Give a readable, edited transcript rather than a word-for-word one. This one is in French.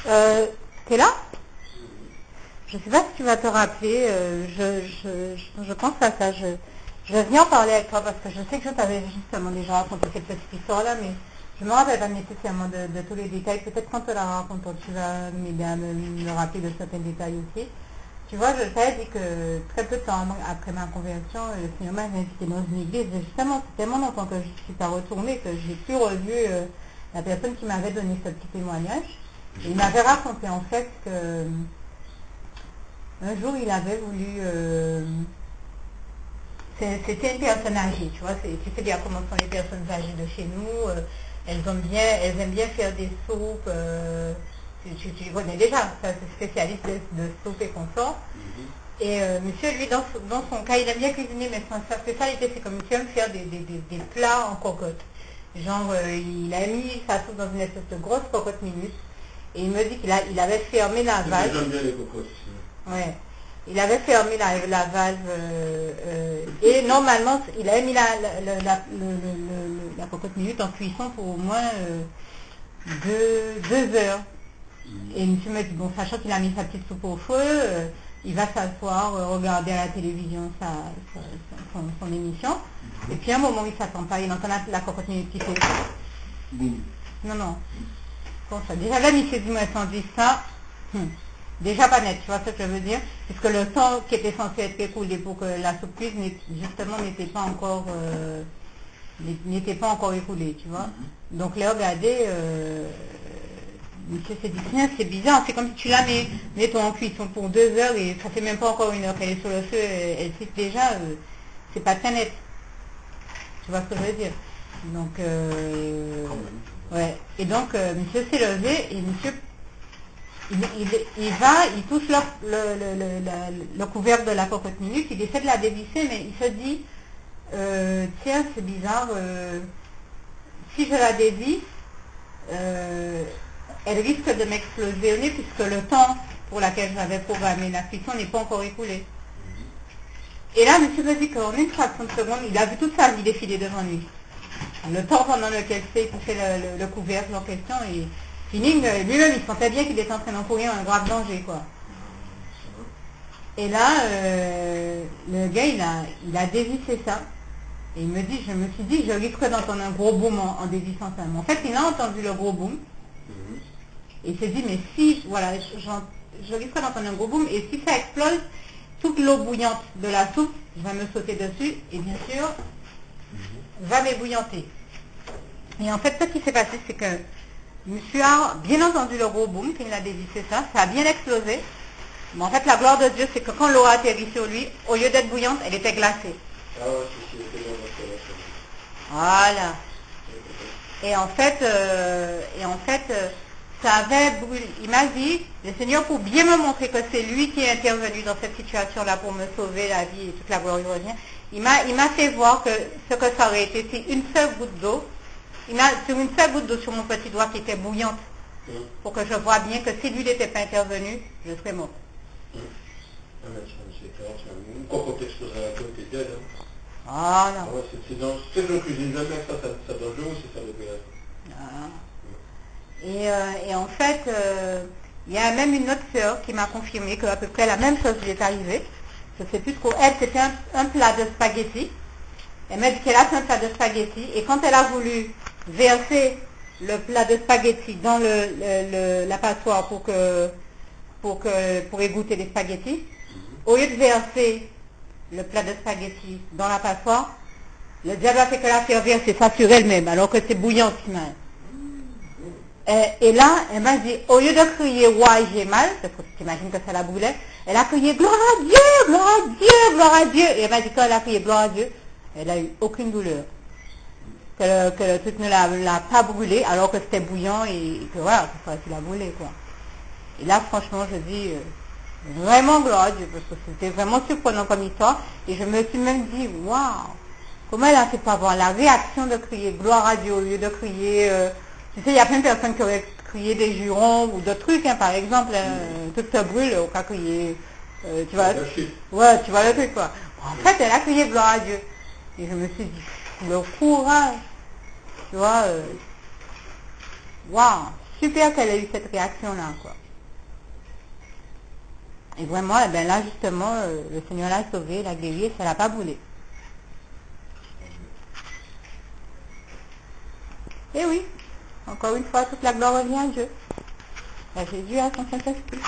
T'es là? Je sais pas si tu vas te rappeler, je pense à ça, je viens en parler avec toi parce que je sais que je t'avais justement déjà raconté cette petite histoire-là, mais je me rappelle pas nécessairement de tous les détails. Peut-être quand tu la racontes, tu vas m'aider à me rappeler de certains détails aussi. Tu vois, je t'avais dit que très peu de temps après ma conversion, le Seigneur m'a invité dans une église. Et justement, c'est tellement longtemps que je suis pas retournée que j'ai plus revu la personne qui m'avait donné ce petit témoignage. Et il m'avait raconté en fait que un jour il avait voulu... c'était une personne âgée, tu vois. Tu sais bien comment sont les personnes âgées de chez nous. Elles aiment bien faire des soupes. Tu connais déjà, c'est spécialiste de soupe et consort. Et monsieur, lui, dans son cas, il aime bien cuisiner, mais sa spécialité, c'est que monsieur aime faire des plats en cocotte. Genre, il a mis sa soupe dans une espèce de grosse cocotte minute. Et il me dit qu'il avait fermé la valve. J'aime bien les cocottes. Ouais. Il avait fermé la valve. Et normalement, il avait mis la cocotte minute en cuisson pour au moins 2 heures. Et monsieur me dit, bon, sachant qu'il a mis sa petite soupe au feu, il va s'asseoir, regarder à la télévision son émission. Et puis à un moment, il ne s'attend pas, il entend la cocotte minute qui fait. Non. Comme ça. Déjà là, il s'est dit, moi, sans dire ça, déjà pas net, tu vois ce que je veux dire? Puisque le temps qui était censé être écoulé pour que la soupe cuise, justement, n'était pas encore écoulé, tu vois. Donc là, regardez, monsieur s'est dit, tiens, c'est bizarre, c'est comme si tu la mets en cuisson pour 2 heures et ça fait même pas encore 1 heure qu'elle est sur le feu, elle cite déjà, c'est pas très net. Tu vois ce que je veux dire? Donc, ouais. Et donc, monsieur s'est levé et monsieur, il touche le couvercle de la cocotte minute, il essaie de la dévisser, mais il se dit, tiens, c'est bizarre, si je la dévisse, elle risque de m'exploser au nez puisque le temps pour lequel j'avais programmé la cuisson n'est pas encore écoulé. Et là, monsieur me dit qu'en une fraction de seconde, il a vu toute sa vie défiler devant lui. Le temps pendant lequel il touchait le couvercle en question, et lui-même, il sentait bien qu'il était en train d'encourir un grave danger, quoi. Et là, le gars, il a dévissé ça. Et je me suis dit, je risque d'entendre un gros boom en dévissant ça. Mais en fait, il a entendu le gros boom. Et il s'est dit, mais si, voilà, je risque d'entendre un gros boom. Et si ça explose, toute l'eau bouillante de la soupe va me sauter dessus. Et bien sûr, va m'ébouillanter. Et en fait, ce qui s'est passé, c'est que monsieur a bien entendu le gros boom, qu'il a dévissé ça. Ça a bien explosé. Mais en fait, la gloire de Dieu, c'est que quand l'eau a atterri sur lui, au lieu d'être bouillante, elle était glacée. Voilà. Et en fait, ça avait brûlé. Il m'a dit, le Seigneur, pour bien me montrer que c'est lui qui est intervenu dans cette situation-là pour me sauver la vie et toute la gloire lui revient, il m'a fait voir que ce que ça aurait été si une seule goutte d'eau, sur une seule goutte d'eau sur mon petit doigt qui était bouillante, pour que je vois bien que si lui n'était pas intervenu, je serais mort. Ah non. C'est que je cuisine jamais ça dangereux, c'est ça le pire. Et en fait, il y a même une autre sœur qui m'a confirmé qu'à peu près la même chose lui est arrivée. Je ne sais plus trop. Elle, c'était un plat de spaghettis. Elle m'a dit qu'elle a fait un plat de spaghettis. Et quand elle a voulu verser le plat de spaghettis dans la passoire pour égoutter les spaghettis, au lieu de verser le plat de spaghettis dans la passoire, le diable a fait que la faire verser ça sur elle-même, alors que c'est bouillant. Et là, elle m'a dit, au lieu de crier « Ouah, j'ai mal », parce que tu imagines que ça la brûlait, elle a crié « Gloire à Dieu, gloire à Dieu, gloire à Dieu ». Et elle m'a dit, quand elle a crié « Gloire à Dieu », elle n'a eu aucune douleur. Que le truc ne l'a pas brûlé, alors que c'était bouillant et que voilà, c'est facile à brûler, quoi. Et là, franchement, je dis, vraiment gloire à Dieu, parce que c'était vraiment surprenant comme histoire. Et je me suis même dit, waouh, comment elle a fait pour avoir la réaction de crier gloire à Dieu au lieu de crier... tu sais, il y a plein de personnes qui auraient crié des jurons ou d'autres trucs, hein, par exemple, tout se brûle, au cas crier, tu vois, ouais, tu vois le truc, quoi. En fait, elle a crié gloire à Dieu. Et je me suis dit, le courage, tu vois, waouh, super qu'elle ait eu cette réaction-là, quoi. Et vraiment, eh ben là, justement, le Seigneur l'a sauvée, l'a guérie, et ça l'a pas brûlé. Et oui, encore une fois, toute la gloire revient à Dieu. À Jésus, à son Saint-Esprit.